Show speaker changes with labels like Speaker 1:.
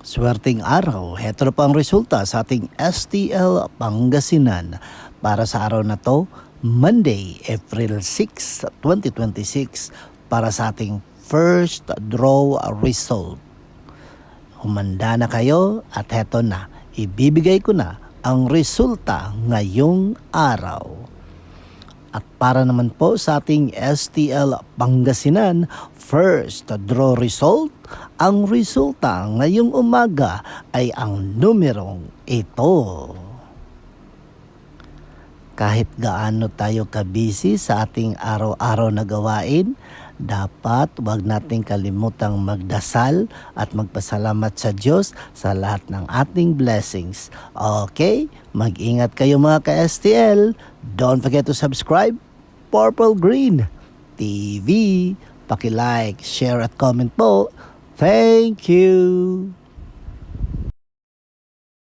Speaker 1: Swerteng araw, heto na po ang resulta sa ating STL Pangasinan para sa araw na to, Monday, April 6, 2026 para sa ating first draw result. Humanda na kayo at heto na, ibibigay ko na ang resulta ngayong araw. At para naman po sa ating STL Pangasinan first draw result, ang resulta ngayong umaga ay ang numerong ito. Kahit gaano tayo kabisi sa ating araw-araw na gawain, dapat wag nating kalimutang magdasal at magpasalamat sa Diyos sa lahat ng ating blessings. Okay? Mag-ingat kayo mga ka-STL. Don't forget to subscribe. Purple Green TV. Paki-like, share at comment po. Thank you!